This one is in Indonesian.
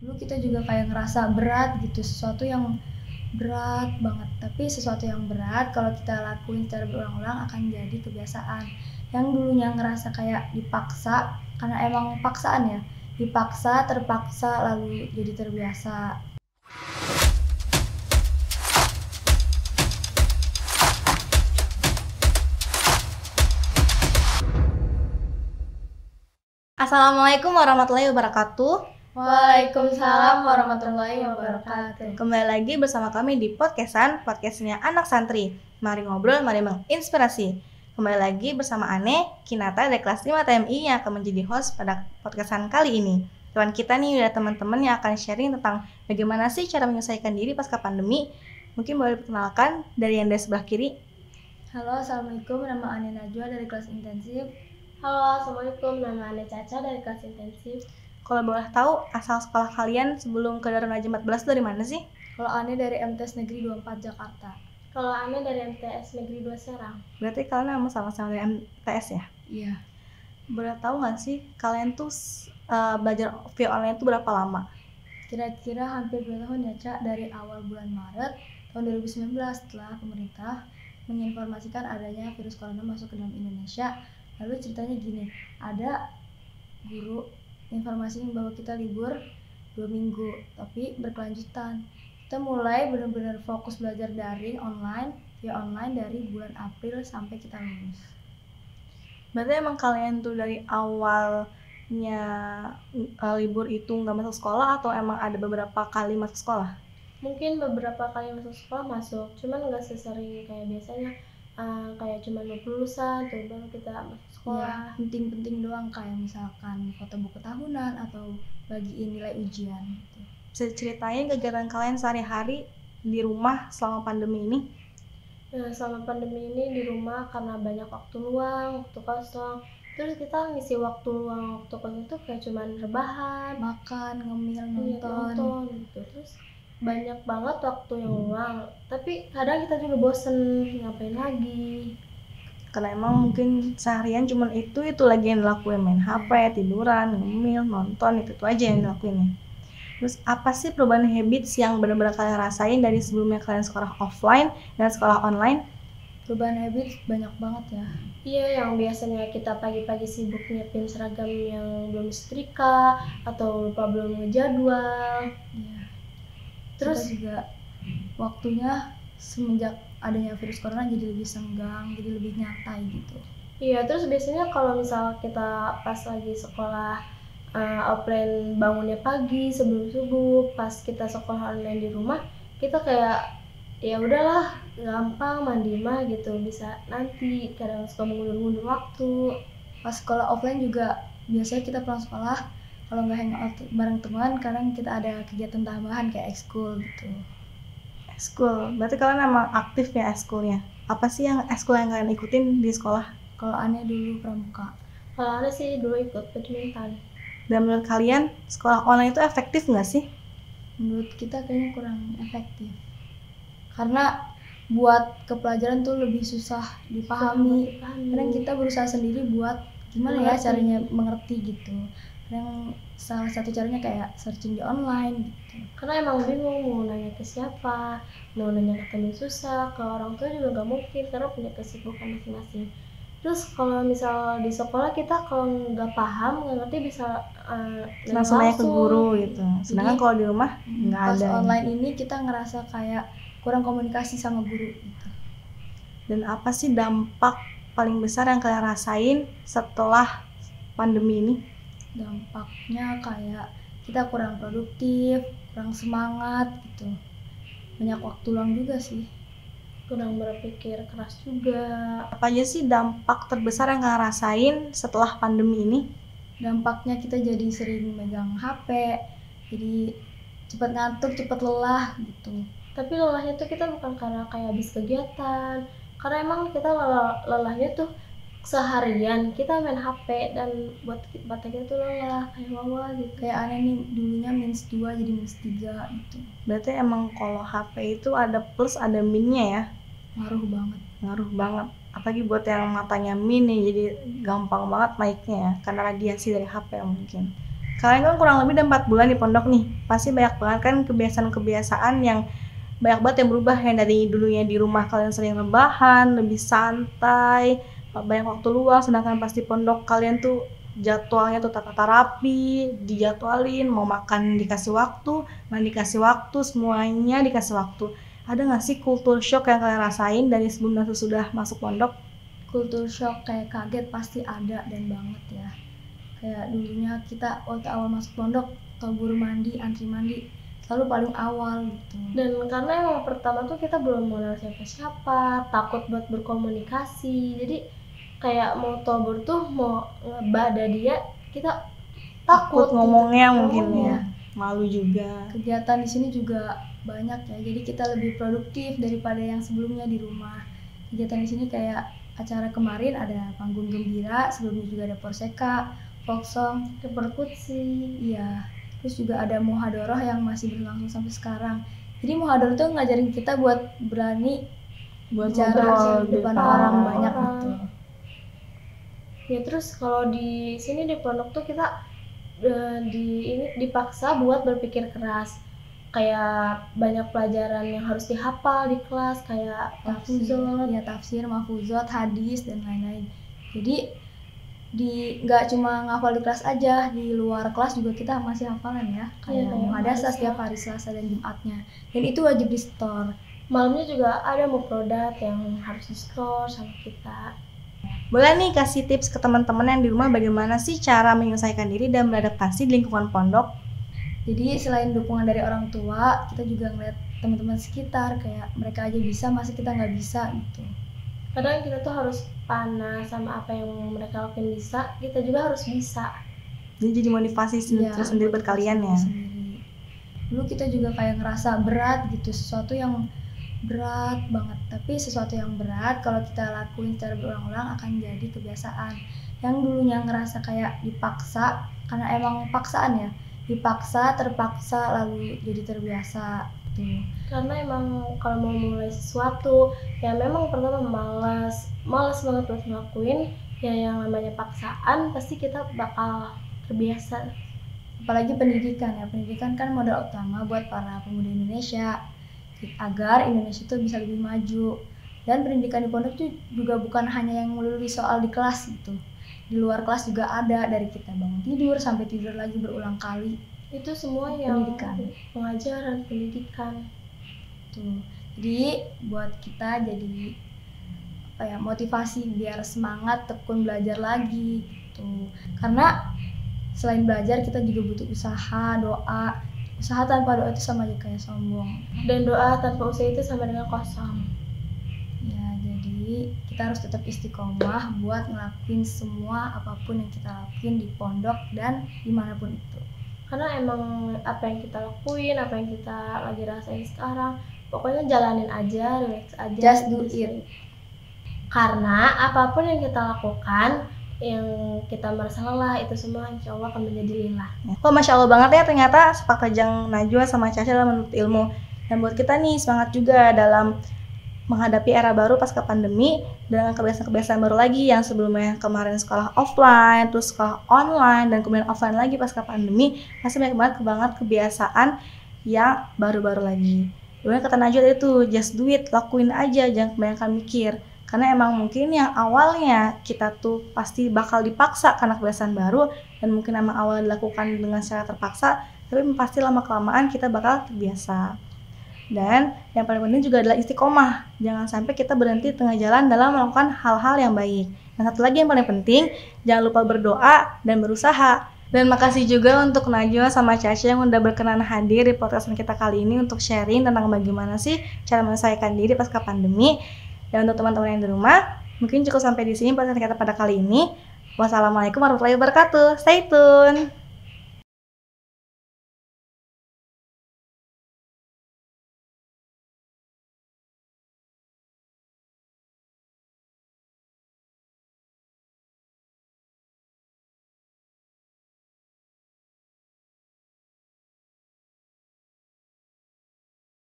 Dulu kita juga kayak ngerasa berat gitu, sesuatu yang berat banget. Tapi sesuatu yang berat kalau kita lakuin secara berulang-ulang akan jadi kebiasaan. Yang dulunya ngerasa kayak dipaksa, karena emang paksaan ya, dipaksa, terpaksa, lalu jadi terbiasa. Assalamualaikum warahmatullahi wabarakatuh. Waalaikumsalam warahmatullahi wabarakatuh. Kembali lagi bersama kami di podcastnya Anak Santri. Mari ngobrol, mari menginspirasi. Kembali lagi bersama Ane, Kinata dari kelas 5 TMI yang akan menjadi host pada podcastan kali ini. Teman kita nih udah teman-teman yang akan sharing tentang bagaimana sih cara menyelesaikan diri pasca pandemi. Mungkin boleh diperkenalkan dari yang dari sebelah kiri. Halo, assalamualaikum. Nama Ane Najwa dari kelas intensif. Halo, assalamualaikum. Nama Ane Caca dari kelas intensif. Kalau boleh tahu asal sekolah kalian sebelum ke Darun Najim 14 dari mana sih? Kalau Ane dari MTS Negeri 24 Jakarta. Kalau Ane dari MTS Negeri 2 Serang. Berarti kalian memang sama-sama dari MTS ya? Iya. Boleh tahu nggak sih kalian tuh belajar via online itu berapa lama? Kira-kira hampir 2 tahun ya, Cak, dari awal bulan Maret tahun 2019 setelah pemerintah menginformasikan adanya virus corona masuk ke dalam Indonesia. Lalu ceritanya gini, ada guru informasiin bahwa kita libur 2 minggu, tapi berkelanjutan. Kita mulai benar-benar fokus belajar daring via online dari bulan April sampai kita lulus. Berarti emang kalian tuh dari awalnya libur itu nggak masuk sekolah atau emang ada beberapa kali masuk sekolah? Mungkin beberapa kali masuk sekolah masuk, cuman nggak sesering kayak biasanya. Kayak cuma lulusan tuh baru kita masuk sekolah. Ya, penting-penting doang kayak misalkan foto buku tahunan atau bagiin nilai ujian gitu. Bisa ceritain kegiatan kalian sehari-hari di rumah selama pandemi ini? Nah, selama pandemi ini di rumah karena banyak waktu luang, waktu kosong. Terus kita ngisi waktu luang, waktu kosong itu kayak cuman rebahan, makan, ngemil, nonton gitu. Terus banyak banget waktu yang luang, tapi kadang kita juga bosen ngapain lagi, karena emang mungkin seharian cuman itu lagi yang dilakuin, main HP, tiduran, ngemil, nonton, itu aja yang dilakuin. Terus apa sih perubahan habits yang benar-benar kalian rasain dari sebelumnya kalian sekolah offline dan sekolah online? Perubahan habits banyak banget ya. Iya, yang biasanya kita pagi-pagi sibuk nyiapin seragam yang belum setrika atau lupa belum ngejadwal. Iya. Terus kita juga waktunya semenjak adanya virus corona jadi lebih senggang, jadi lebih nyantai gitu. Iya, terus biasanya kalau misal kita pas lagi sekolah offline bangunnya pagi sebelum subuh, pas kita sekolah online di rumah, kita kayak ya udahlah gampang mandi mah gitu, bisa nanti, kadang suka mundur-mundur waktu. Pas sekolah offline juga biasanya kita pulang sekolah kalau nggak hangout bareng teman, kadang kita ada kegiatan tambahan kayak ekskul gitu. Ekskul, berarti kalian emang aktif ya ekskulnya. Apa sih yang ekskul yang kalian ikutin di sekolah? Kalau Ane dulu pramuka. Kalau Ane sih dulu ikut badminton. Dan menurut kalian sekolah online itu efektif nggak sih? Menurut kita kayaknya kurang efektif. Karena buat kepelajaran tuh lebih susah dipahami. Kadang kita berusaha sendiri buat gimana ya caranya mengerti gitu. Yang salah satu caranya kayak searching di online gitu. Karena emang bingung mau nanya ke siapa, mau nanya ke teman susah, ke orang tua juga nggak mungkin karena punya kesibukan masing-masing. Terus kalau misal di sekolah kita kalau nggak paham, nggak ngerti bisa langsung nanya ke guru gitu. Sedangkan kalau di rumah nggak ada. Pas online ini kita ngerasa kayak kurang komunikasi sama guru gitu. Dan apa sih dampak paling besar yang kalian rasain setelah pandemi ini? Dampaknya kayak kita kurang produktif, kurang semangat gitu. Banyak waktu luang juga sih. Kurang berpikir keras juga. Apa aja sih dampak terbesar yang kalian rasain setelah pandemi ini? Dampaknya kita jadi sering megang HP, jadi cepat ngantuk, cepat lelah gitu. Tapi lelahnya tuh kita bukan karena kayak habis kegiatan, karena emang kita lelahnya tuh seharian kita main HP dan buat kita tuh lelah kayak wawa gitu. Kayak Ane nih dulunya -2 jadi -3 gitu. Berarti emang kalau HP itu ada plus ada minnya ya? Ngaruh banget. Apalagi buat yang matanya min nih, jadi gampang banget naiknya ya karena radiasi dari HP mungkin. Kalian kan kurang lebih udah 4 bulan di pondok nih. Pasti banyak banget kan kebiasaan-kebiasaan yang banyak banget yang berubah, yang dari dulunya di rumah kalian sering rebahan, lebih santai, banyak waktu luang, sedangkan pas di pondok kalian tuh jadwalnya tuh tata rapi, dijadwalin, mau makan dikasih waktu, mandi dikasih waktu, semuanya dikasih waktu. Ada nggak sih kultur shock yang kalian rasain dari sebelum dan sesudah masuk pondok? Kultur shock kayak kaget pasti ada dan banget ya. Kayak dulunya kita waktu awal masuk pondok, buru mandi, antri mandi, selalu paling awal gitu. Dan karena emang pertama tuh kita belum mengenal siapa-siapa, takut buat berkomunikasi, jadi kayak mau tobur tuh mau ngebada dia, kita takut ngomongnya gitu. mungkin ya, malu juga. Kegiatan di sini juga banyak ya, jadi kita lebih produktif daripada yang sebelumnya di rumah. Kegiatan di sini kayak acara kemarin ada panggung gembira, sebelumnya juga ada porseka, folk song, Perkutsi. iya. Terus juga ada muhadoroh yang masih berlangsung sampai sekarang. Jadi muhadoroh tuh ngajarin kita buat berani Buat bicara ngobrol depan depan orang orang. banyak gitu. Ya terus kalau di sini di pondok tuh kita dipaksa buat berpikir keras. Kayak banyak pelajaran yang harus dihafal di kelas, kayak mahfuzot. Ya tafsir, mahfuzot, hadis dan lain-lain. Jadi nggak cuma ngafal di kelas aja, di luar kelas juga kita masih hafalan ya. Kayak kayak muhadasah muhadasah. setiap hari Selasa dan Jumatnya. Dan itu wajib di store. Malamnya juga ada mufrodat yang harus di store sama kita. Boleh nih kasih tips ke teman-teman yang di rumah bagaimana sih cara menyelesaikan diri dan beradaptasi di lingkungan pondok? Jadi selain dukungan dari orang tua, kita juga ngeliat teman-teman sekitar, kayak mereka aja bisa, masa kita nggak bisa gitu. Kadang kita tuh harus panas sama apa yang mereka lakuin bisa, kita juga harus bisa. Jadi motivasi sendiri buat kalian ya. Sendiri. Dulu kita juga kayak ngerasa berat gitu, sesuatu yang berat banget, tapi sesuatu yang berat kalau kita lakuin secara berulang-ulang akan jadi kebiasaan. Yang dulunya ngerasa kayak dipaksa, karena emang paksaan ya, dipaksa, terpaksa, lalu jadi terbiasa gitu. Karena emang kalau mau mulai sesuatu ya memang pertama malas banget buat ngelakuin, ya yang namanya paksaan pasti kita bakal terbiasa. Apalagi pendidikan ya, pendidikan kan modal utama buat para pemuda Indonesia agar Indonesia itu bisa lebih maju. Dan pendidikan di pondok itu juga bukan hanya yang melulu soal di kelas gitu. Di luar kelas juga ada, dari kita bangun tidur sampai tidur lagi berulang kali. Itu semua yang Pendidikan. pengajaran pendidikan. Tuh. Jadi buat kita jadi motivasi biar semangat tekun belajar lagi gitu. Karena selain belajar kita juga butuh usaha, doa. Usaha tanpa doa itu sama aja kayak sombong. Dan doa tanpa usaha itu sama dengan kosong. Ya, jadi kita harus tetap istiqomah buat ngelakuin semua apapun yang kita lakuin di pondok dan dimanapun itu. Karena emang apa yang kita lakuin, apa yang kita lagi rasain sekarang, pokoknya jalanin aja, relax aja. Just do it. Karena apapun yang kita lakukan, yang kita merasa lelah, itu semua insya Allah akan menjadi lillah. Wah, Masya Allah banget ya ternyata sepak terjang Najwa sama Caca dalam menuntut ilmu. Dan buat kita nih semangat juga dalam menghadapi era baru pasca pandemi dengan kebiasaan-kebiasaan baru lagi yang sebelumnya kemarin sekolah offline, terus sekolah online, dan kemudian offline lagi pasca pandemi. Masih banyak banget kebiasaan yang baru-baru lagi. Kemudian kata Najwa tadi tuh, just do it, lakuin aja, jangan kebanyakan mikir. Karena emang mungkin yang awalnya kita tuh pasti bakal dipaksa karena kebiasaan baru, dan mungkin emang awalnya dilakukan dengan secara terpaksa, tapi pasti lama-kelamaan kita bakal terbiasa. Dan yang paling penting juga adalah istiqomah. Jangan sampai kita berhenti tengah jalan dalam melakukan hal-hal yang baik. Dan satu lagi yang paling penting, jangan lupa berdoa dan berusaha. Dan makasih juga untuk Najwa sama Caca yang udah berkenan hadir di podcast kita kali ini untuk sharing tentang bagaimana sih cara menyelesaikan diri pasca pandemi. Dan untuk teman-teman yang di rumah, mungkin cukup sampai di sini podcast kita pada kali ini. Wassalamualaikum warahmatullahi wabarakatuh. Stay tune.